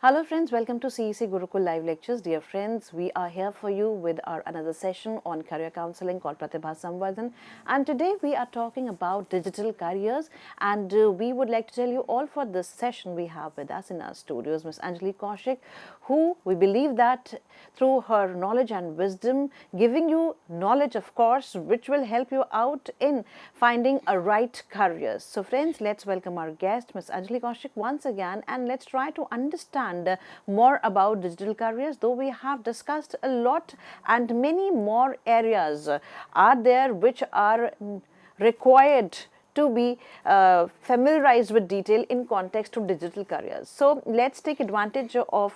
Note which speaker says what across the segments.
Speaker 1: Hello friends, welcome to CEC Gurukul live lectures. Dear friends, we are here for you with our another session on career counseling called Pratibha Samvardhan, and today we are talking about digital careers, and we would like to tell you all for this session we have with us in our studios Ms. Anjali Kaushik, who we believe that through her knowledge and wisdom, giving you knowledge of course which will help you out in finding a right career. So friends, let's welcome our guest Ms. Anjali Kaushik once again, and let's try to understand more about digital careers. Though we have discussed a lot and many more areas are there which are required to be familiarized with detail in context of digital careers. So let's take advantage of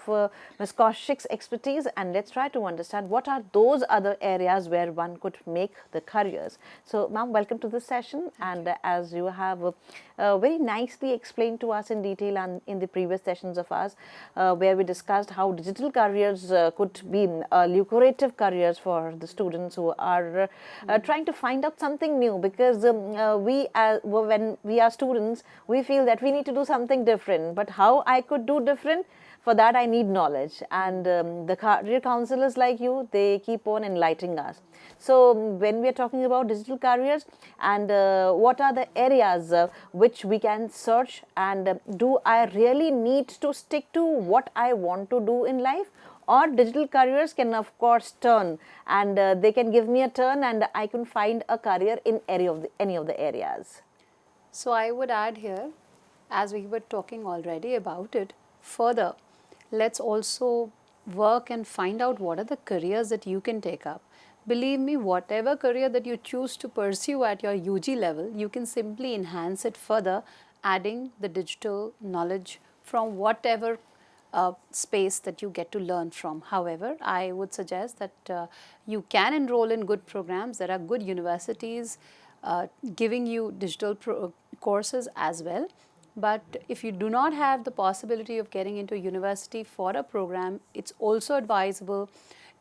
Speaker 1: Ms. Kaushik's expertise and let's try to understand what are those other areas where one could make the careers. So ma'am, welcome to this session, and as you have very nicely explained to us in detail and in the previous sessions of ours where we discussed how digital careers could be lucrative careers for the students who are trying to find out something new, because when we are students, we feel that we need to do something different, but how I could do different, for that I need knowledge, and the career counselors like you, they keep on enlightening us. So when we are talking about digital careers, and what are the areas which we can search, and do I really need to stick to what I want to do in life, or digital careers can of course turn, and they can give me a turn and I can find a career in any of the areas.
Speaker 2: So I would add here, as we were talking already about it, further, let's also work and find out what are the careers that you can take up. Believe me, whatever career that you choose to pursue at your UG level, you can simply enhance it further, adding the digital knowledge from whatever space that you get to learn from. However, I would suggest that you can enroll in good programs. There are good universities giving you digital courses as well. But if you do not have the possibility of getting into university for a program, it's also advisable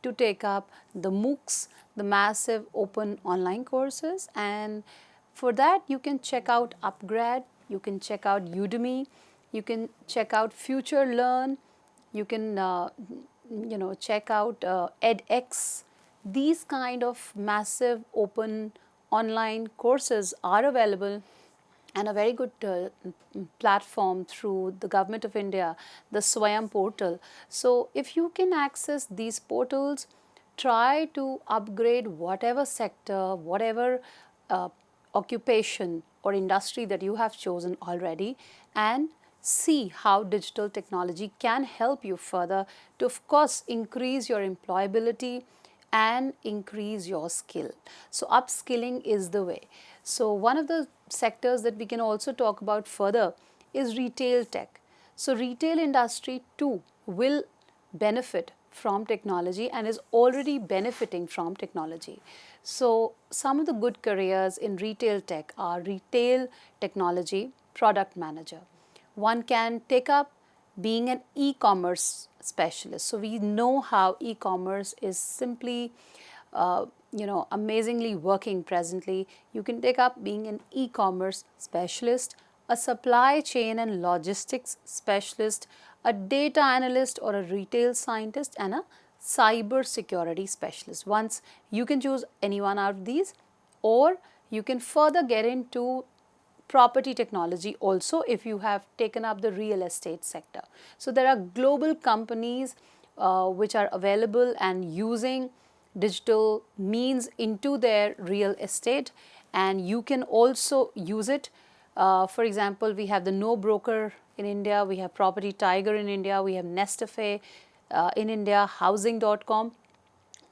Speaker 2: to take up the MOOCs, the massive open online courses. And for that, you can check out Upgrad, you can check out Udemy, you can check out Future Learn, you can check out edX. These kind of massive open online courses are available, and a very good platform through the Government of India, the Swayam portal. So if you can access these portals, try to upgrade whatever sector, whatever occupation or industry that you have chosen already, and see how digital technology can help you further to, of course, increase your employability and increase your skill. So upskilling is the way. So one of the sectors that we can also talk about further is retail tech. So retail industry too will benefit from technology and is already benefiting from technology. So some of the good careers in retail tech are retail technology product manager. One can take up being an e-commerce specialist. So we know how e-commerce is simply amazingly working presently. You can take up being an e-commerce specialist, a supply chain and logistics specialist, a data analyst or a retail scientist, and a cyber security specialist. Once you can choose any one out of these, or you can further get into property technology also if you have taken up the real estate sector. So there are global companies which are available and using digital means into their real estate, and you can also use it. For example, we have the No Broker in India, we have Property Tiger in India, we have Nestafe in India, Housing.com.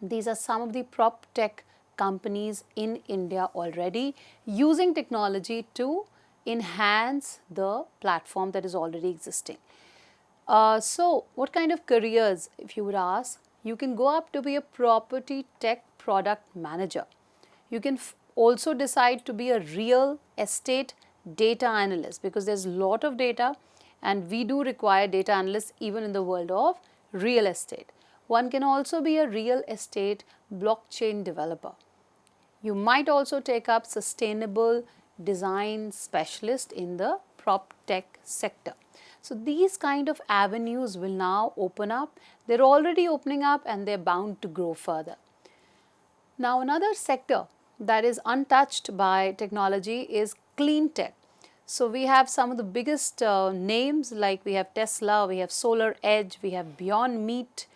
Speaker 2: These are some of the prop tech companies in India already using technology to enhance the platform that is already existing. So what kind of careers, if you would ask, you can go up to be a property tech product manager. You can also decide to be a real estate data analyst, because there's a lot of data and we do require data analysts even in the world of real estate. One can also be a real estate blockchain developer. You might also take up sustainable design specialist in the prop tech sector. So these kind of avenues will now open up. They're already opening up and they're bound to grow further. Now another sector that is untouched by technology is clean tech. So we have some of the biggest names, like we have Tesla, we have Solar Edge, we have Beyond Meat,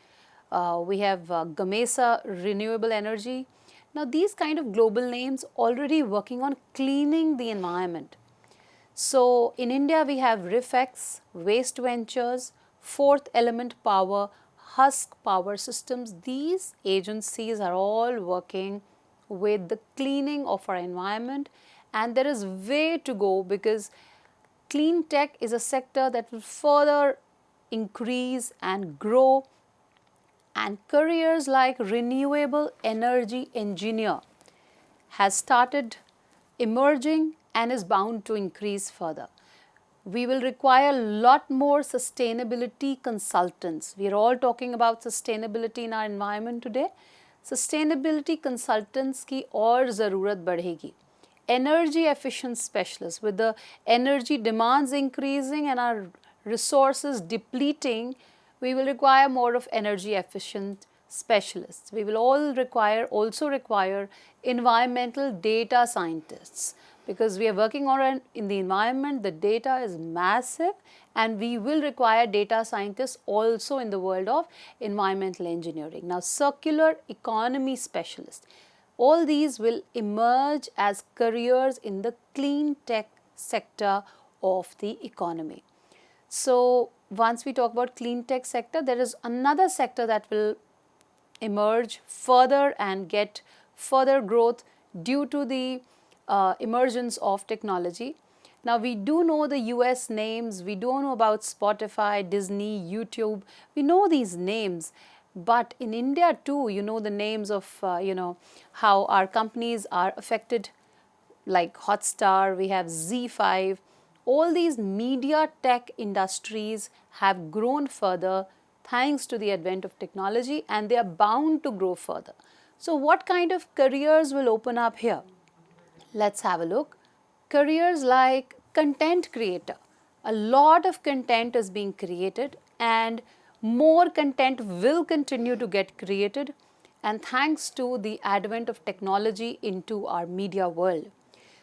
Speaker 2: we have Gamesa Renewable Energy. Now these kind of global names already working on cleaning the environment. So in India we have Rifex, Waste Ventures, Fourth Element Power, Husk Power Systems. These agencies are all working with the cleaning of our environment, and there is way to go, because clean tech is a sector that will further increase and grow, and careers like renewable energy engineer has started emerging and is bound to increase further. We will require a lot more sustainability consultants. We are all talking about sustainability in our environment today. Sustainability consultants की और ज़रूरत बढ़ेगी. Energy efficient specialists, with the energy demands increasing and our resources depleting, we will require more of energy efficient specialists. We will also require environmental data scientists, because we are working on in the environment. The data is massive, and we will require data scientists also in the world of environmental engineering. Now, circular economy specialists, all these will emerge as careers in the clean tech sector of the economy. So once we talk about clean tech sector, there is another sector that will emerge further and get further growth due to the emergence of technology. Now we do know the US names, we do know about Spotify, Disney, YouTube, we know these names. But in India too, you know the names of, how our companies are affected, like Hotstar, we have Z5. All these media tech industries have grown further thanks to the advent of technology, and they are bound to grow further. So what kind of careers will open up here? Let's have a look. Careers like content creator. A lot of content is being created, and more content will continue to get created, and thanks to the advent of technology into our media world.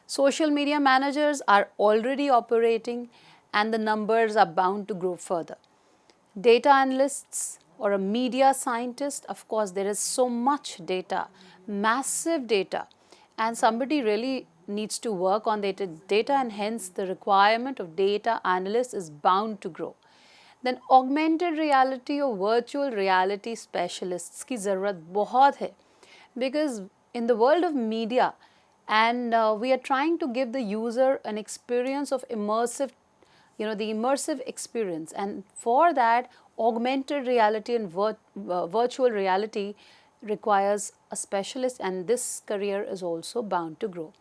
Speaker 2: Social media managers are already operating, and the numbers are bound to grow further. Data analysts or a media scientist, of course, there is so much data, massive data, and somebody really needs to work on data, and hence the requirement of data analysts is bound to grow. Then augmented reality or virtual reality specialists की ज़रूरत बहुत है, because in the world of media, and we are trying to give the user an experience of immersive, the immersive experience, and for that augmented reality and virtual reality requires a specialist, and this career is also bound to grow.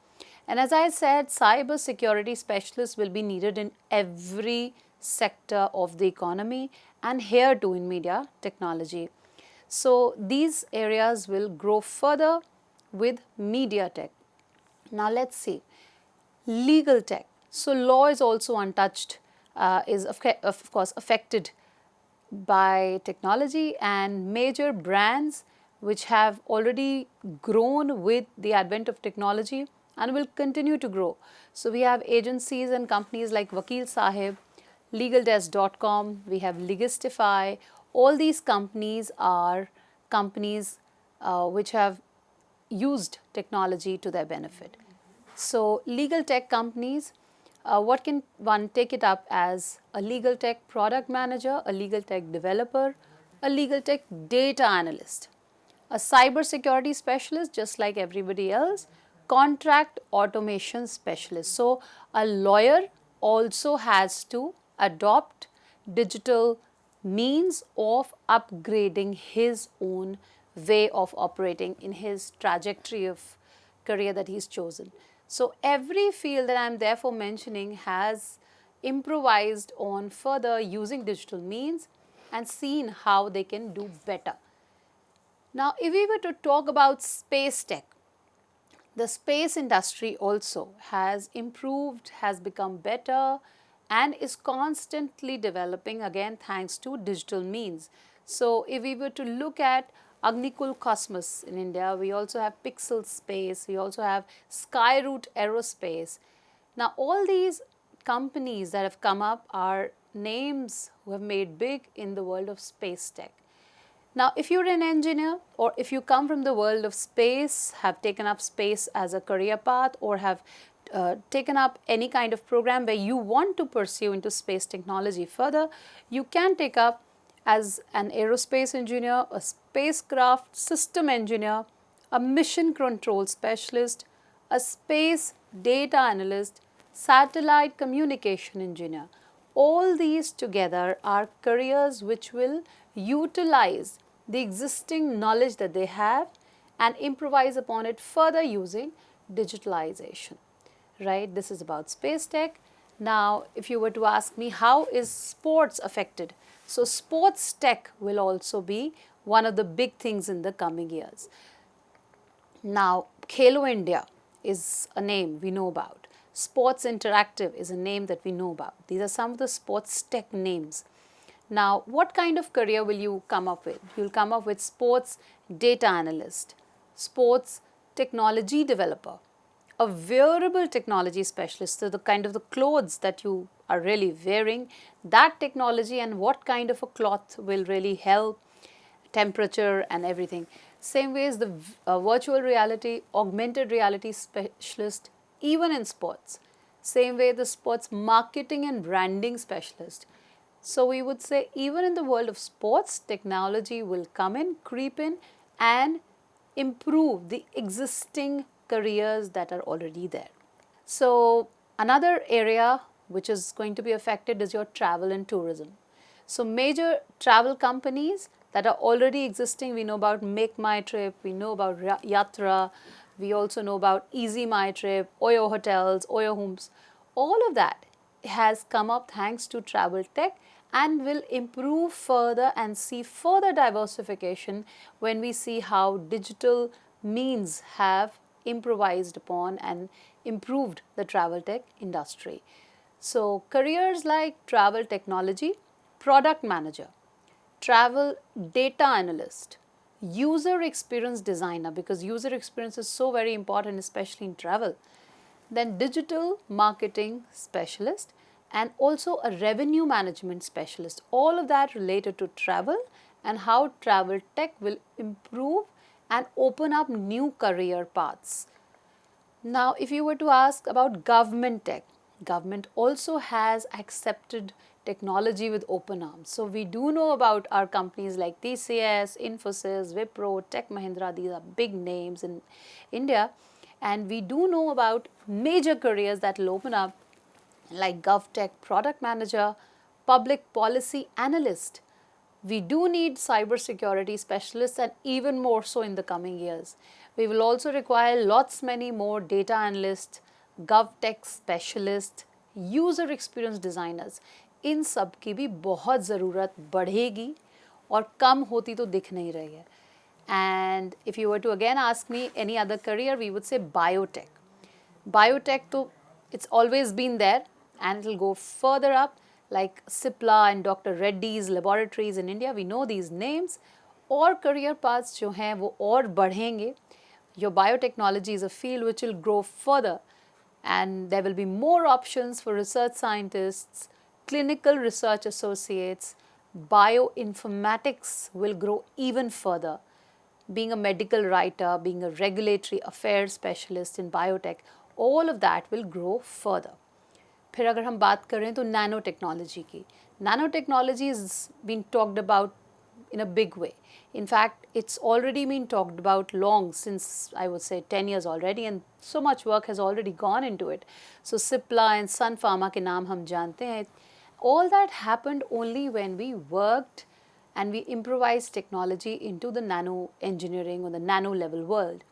Speaker 2: And as I said, cyber security specialists will be needed in every sector of the economy, and here too in media technology. So these areas will grow further with media tech. Now let's see, legal tech. So law is also untouched, is of course affected by technology, and major brands which have already grown with the advent of technology and will continue to grow. So we have agencies and companies like Vakil Sahib, legaldesk.com, we have Legistify. All these companies are companies which have used technology to their benefit. So legal tech companies, what can one take it up as? A legal tech product manager, a legal tech developer, a legal tech data analyst, a cyber security specialist just like everybody else, contract automation specialist. So a lawyer also has to adopt digital means of upgrading his own way of operating in his trajectory of career that he's chosen. So every field that I'm therefore mentioning has improvised on further using digital means and seen how they can do better. Now if we were to talk about space tech, the space industry also has improved, has become better, and is constantly developing, again thanks to digital means. So if we were to look at Agnikul Cosmos in India, we also have Pixel Space, we also have Skyroot Aerospace. Now all these companies that have come up are names who have made big in the world of space tech. Now, if you're an engineer or if you come from the world of space, have taken up space as a career path, or have taken up any kind of program where you want to pursue into space technology further, you can take up as an aerospace engineer, a spacecraft system engineer, a mission control specialist, a space data analyst, satellite communication engineer. All these together are careers which will utilize the existing knowledge that they have and improvise upon it further using digitalization. Right? This is about space tech. Now, if you were to ask me how is sports affected? So, sports tech will also be one of the big things in the coming years. Now, Khelo India is a name we know about. Sports Interactive is a name that we know about. These are some of the sports tech names. Now, what kind of career will you come up with? You'll come up with sports data analyst, sports technology developer, a wearable technology specialist, so the kind of the clothes that you are really wearing, that technology and what kind of a cloth will really help, temperature and everything. Same way as the virtual reality, augmented reality specialist, even in sports. Same way the sports marketing and branding specialist. So we would say even in the world of sports, technology will come in, creep in and improve the existing careers that are already there. So another area which is going to be affected is your travel and tourism. So major travel companies that are already existing, we know about Make My Trip, we know about Yatra, we also know about Easy My Trip, Oyo Hotels, Oyo Homes. All of that has come up thanks to travel tech and will improve further and see further diversification when we see how digital means have improvised upon and improved the travel tech industry. So careers like travel technology, product manager, travel data analyst, user experience designer, because user experience is so very important, especially in travel, then digital marketing specialist, and also a revenue management specialist. All of that related to travel and how travel tech will improve and open up new career paths. Now, if you were to ask about government tech, government also has accepted technology with open arms. So, we do know about our companies like TCS, Infosys, Wipro, Tech Mahindra, these are big names in India, and we do know about major careers that will open up like GovTech product manager, public policy analyst. We do need cybersecurity specialists and even more so in the coming years. We will also require lots many more data analysts, GovTech specialists, user experience designers. इन सब की भी बहुत ज़रूरत बढ़ेगी और कम होती तो दिख नहीं रही है. And if you were to again ask me any other career, we would say biotech. Biotech, to, it's always been there and it will go further up like Cipla and Dr. Reddy's laboratories in India. We know these names. और career paths जो हैं वो और बढ़ेंगे. Your biotechnology is a field which will grow further and there will be more options for research scientists, clinical research associates. Bioinformatics will grow even further. Being a medical writer, being a regulatory affairs specialist in biotech, all of that will grow further. फिर अगर हम बात करें तो nano technology की, nano technology is been talked about in a big way. In fact, it's already been talked about long, since I would say 10 years already, and so much work has already gone into it. So Cipla and Sun Pharma के नाम हम जानते हैं. All that happened only when we worked and we improvised technology into the nano engineering or the nano level world.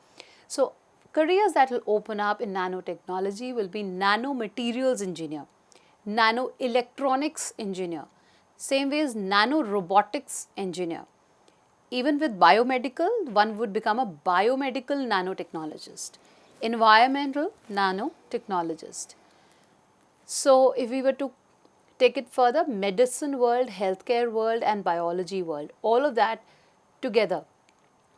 Speaker 2: So careers that will open up in nanotechnology will be nanomaterials engineer, nanoelectronics engineer, same way as nanorobotics engineer. Even with biomedical, one would become a biomedical nanotechnologist, environmental nanotechnologist. So if we were to Take it further, medicine world, healthcare world and biology world, all of that together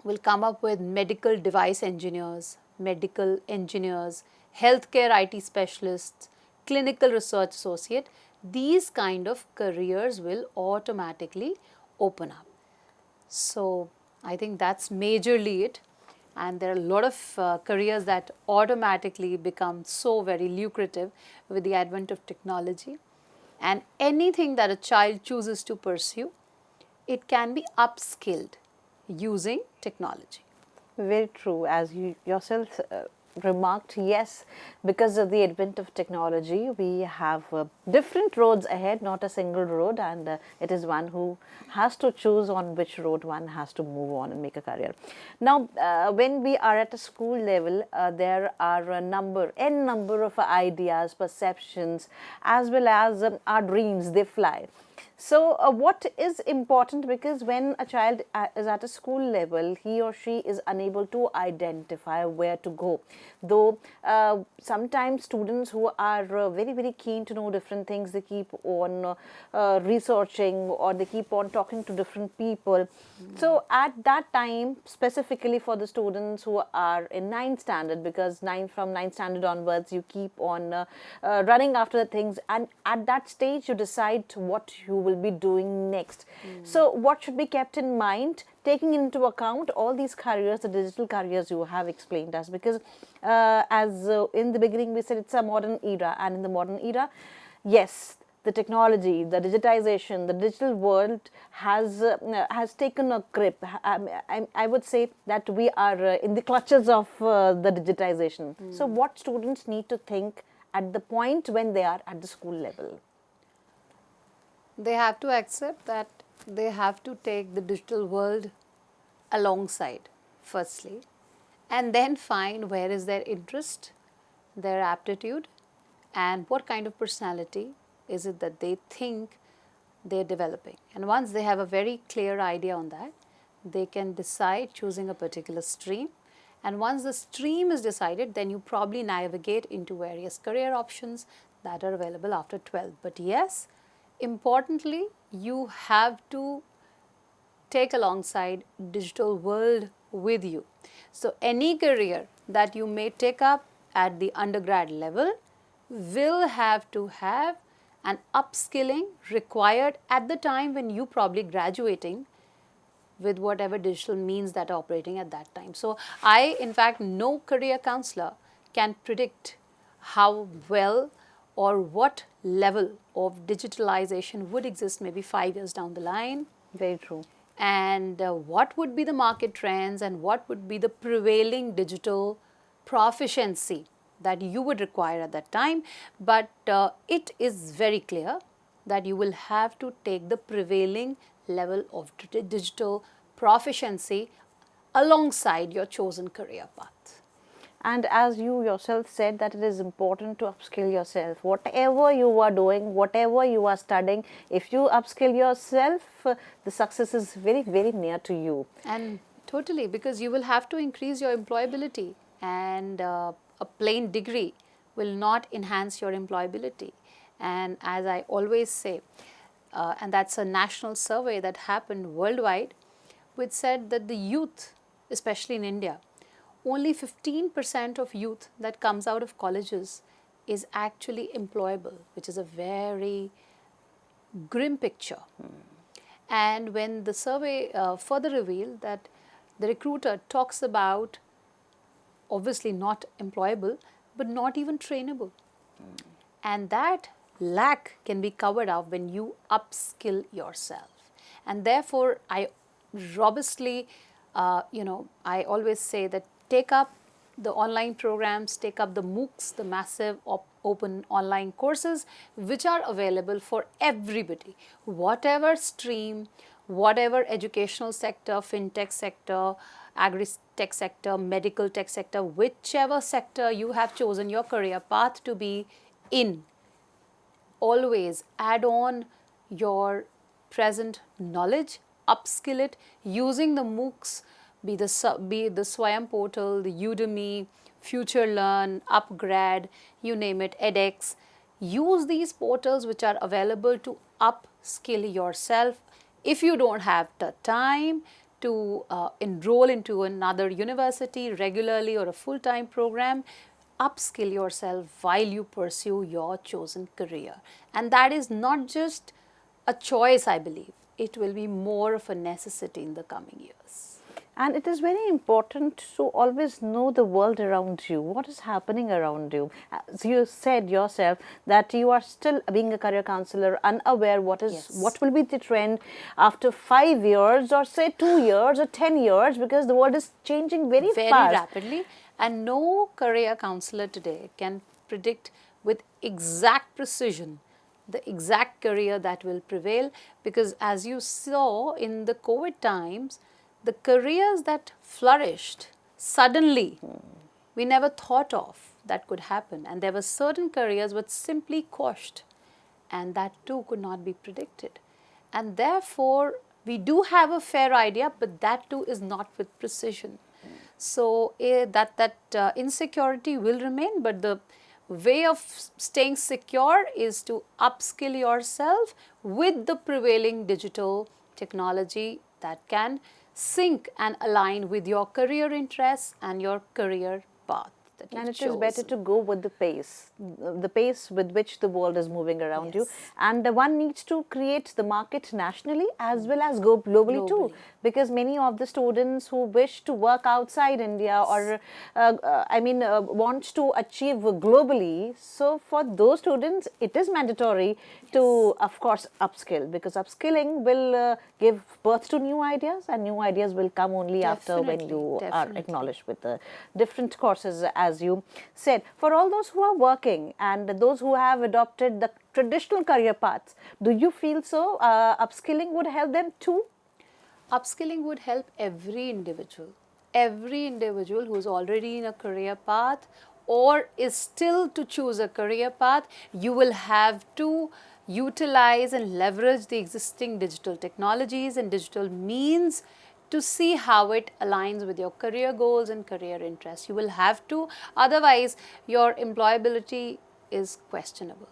Speaker 2: will come up with medical device engineers, medical engineers, healthcare IT specialists, clinical research associate. These kind of careers will automatically open up. So I think that's majorly it. And there are a lot of careers that automatically become so very lucrative with the advent of technology. And anything that a child chooses to pursue, it can be upskilled using technology.
Speaker 1: Very true. As you yourself remarked, yes, because of the advent of technology, we have different roads ahead, not a single road, and it is one who has to choose on which road one has to move on and make a career. Now, when we are at a school level, there are n number of ideas, perceptions, as well as our dreams, they fly. So, what is important, because when a child is at a school level, he or she is unable to identify where to go. Though sometimes students who are very keen to know different things, they keep on researching, or they keep on talking to different people. So, at that time, specifically for the students who are in 9th standard, because from 9th standard onwards, you keep on running after the things, and at that stage, you decide what you will be doing next. So what should be kept in mind, taking into account all these careers, the digital careers you have explained us, because as in the beginning we said, it's a modern era, and in the modern era, yes, the technology, the digitization, the digital world has taken a grip. I would say that we are in the clutches of the digitization. So what students need to think at the point when they are at the school level?
Speaker 2: They have to accept that they have to take the digital world alongside, firstly, and then find where is their interest, their aptitude, and what kind of personality is it that they think they're developing. And once they have a very clear idea on that, they can decide choosing a particular stream. And once the stream is decided, then you probably navigate into various career options that are available after 12th. But yes, importantly, you have to take alongside digital world with you. So any career that you may take up at the undergrad level will have to have an upskilling required at the time when you probably graduating with whatever digital means that are operating at that time. So in fact, no career counselor can predict how well or what level of digitalization would exist maybe 5 years down the line.
Speaker 1: Very true.
Speaker 2: And what would be the market trends and what would be the prevailing digital proficiency that you would require at that time. But it is very clear that you will have to take the prevailing level of digital proficiency alongside your chosen career path.
Speaker 1: And as you yourself said, that it is important to upskill yourself. Whatever you are doing, whatever you are studying, if you upskill yourself, the success is very near to you.
Speaker 2: And totally, because you will have to increase your employability, and a plain degree will not enhance your employability. And as I always say, and that's a national survey that happened worldwide, which said that the youth, especially in India, only 15% of youth that comes out of colleges is actually employable, which is a very grim picture. And when the survey further revealed that the recruiter talks about obviously not employable, but not even trainable. And that lack can be covered up when you upskill yourself. And therefore, I robustly, I always say that take up the online programs, take up the MOOCs, the massive open online courses, which are available for everybody, whatever stream, whatever educational sector, fintech sector, agri-tech sector, medical tech sector, whichever sector you have chosen your career path to be in. Always add on your present knowledge, upskill it using the MOOCs, be the Swayam portal, the Udemy, Future Learn, Upgrad, you name it, edX. use these portals which are available to upskill yourself. If you don't have the time to enroll into another university regularly or a full-time program, upskill yourself while you pursue your chosen career. And that is not just a choice, I believe. It will be more of a necessity in the coming years.
Speaker 1: And it is very important to always know the world around you, what is happening around you. As you said yourself that you are still, being a career counselor, unaware what will be the trend after 5 years or say 2 years or 10 years, because the world is changing very fast.
Speaker 2: Rapidly, and no career counselor today can predict with exact precision the exact career that will prevail, because as you saw in the COVID times, the careers that flourished suddenly, we never thought of that could happen, and there were certain careers which simply quashed, and that too could not be predicted. And therefore, we do have a fair idea, but that too is not with precision. So that insecurity will remain, but the way of staying secure is to upskill yourself with the prevailing digital technology that can sync and align with your career interests and your career path.
Speaker 1: And it is better to go with the pace with which the world is moving around you. And one needs to create the market nationally as well as go globally too, because many of the students who wish to work outside India or want to achieve globally, so for those students it is mandatory to, of course, upskill, because upskilling will give birth to new ideas, and new ideas will come only after when you are acknowledged with the different courses, as you said. For all those who are working and those who have adopted the traditional career paths, do you feel so upskilling would help them too?
Speaker 2: Upskilling would help every individual who is already in a career path or is still to choose a career path. You will have to utilize and leverage the existing digital technologies and digital means to see how it aligns with your career goals and career interests. You will have to, otherwise your employability is questionable.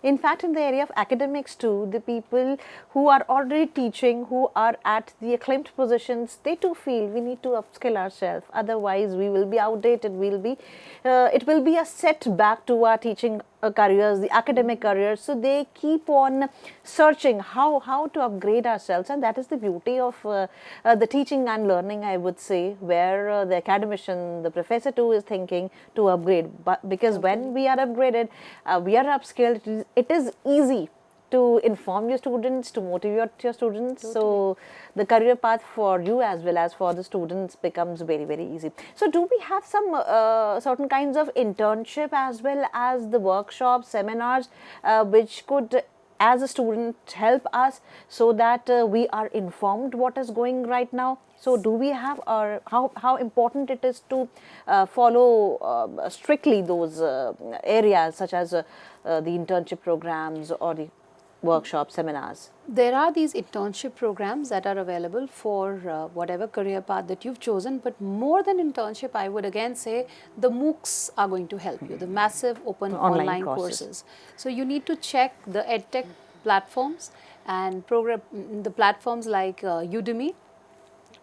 Speaker 1: In fact, in the area of academics too, the people who are already teaching, who are at the acclaimed positions, they too feel we need to upskill ourselves. Otherwise, we will be outdated. It will be a setback to our teaching careers, the academic careers. So they keep on searching how to upgrade ourselves, and that is the beauty of the teaching and learning, I would say, where the academician, the professor too, is thinking to upgrade. But because when we are upgraded, we are upskilled, it is easy to inform your students, to motivate your students. So the career path for you as well as for the students becomes very, very easy. So do we have some certain kinds of internship as well as the workshops, seminars, which could, as a student, help us so that we are informed what is going right now? So do we have, or how important it is to follow strictly those areas such as the internship programs or the workshops, seminars?
Speaker 2: There are these internship programs that are available for whatever career path that you've chosen, but more than internship, I would again say the MOOCs are going to help you, the massive open online courses. So you need to check the edtech platforms and the platforms like Udemy,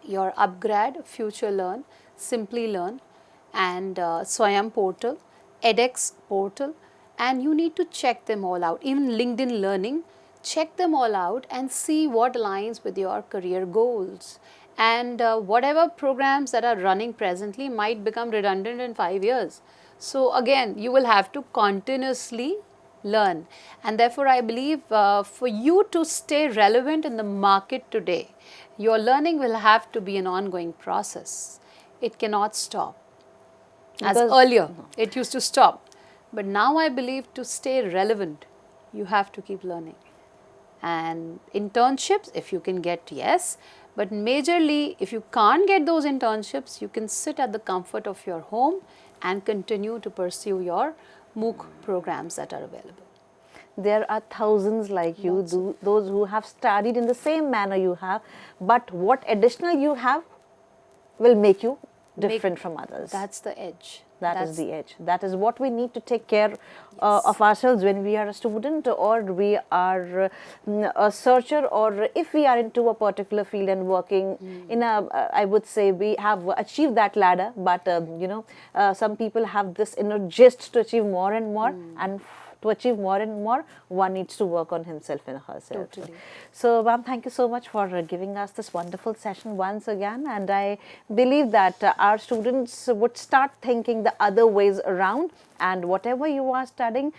Speaker 2: your Upgrad, Future Learn, Simply Learn, and Swayam portal, edX portal, and you need to check them all out. Even LinkedIn Learning, check them all out and see what aligns with your career goals. And whatever programs that are running presently might become redundant in 5 years. So again, you will have to continuously learn, and therefore I believe for you to stay relevant in the market today, your learning will have to be an ongoing process. It cannot stop. As earlier, it used to stop. But now I believe to stay relevant, you have to keep learning. And internships, if you can get, yes. But majorly, if you can't get those internships, you can sit at the comfort of your home and continue to pursue your MOOC programs that are available.
Speaker 1: There are thousands like you, those who have studied in the same manner you have, but what additional you have will make you different from others.
Speaker 2: That's the edge.
Speaker 1: That is
Speaker 2: That's
Speaker 1: the edge. That is what we need to take care of ourselves when we are a student, or we are a searcher, or if we are into a particular field and working in a, I would say we have achieved that ladder, but some people have this inner gist to achieve more and more, and to achieve more and more, one needs to work on himself and herself.
Speaker 2: Totally.
Speaker 1: So, ma'am, thank you so much for giving us this wonderful session once again. And I believe that our students would start thinking the other ways around. And whatever you are studying,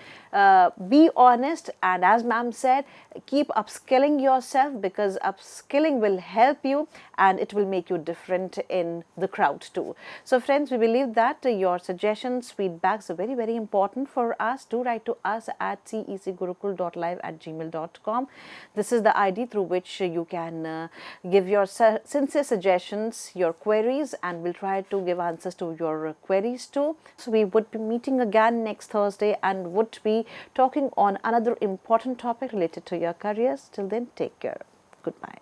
Speaker 1: be honest. And as ma'am said, keep upskilling yourself, because upskilling will help you and it will make you different in the crowd too. So, friends, we believe that your suggestions, feedbacks are very, very important for us. Do write to us at cecgurukul.live@gmail.com. This is the ID through which you can give your sincere suggestions, your queries, and we'll try to give answers to your queries too. So, we would be meeting again next Thursday and would be talking on another important topic related to your careers. Till then, take care. Goodbye.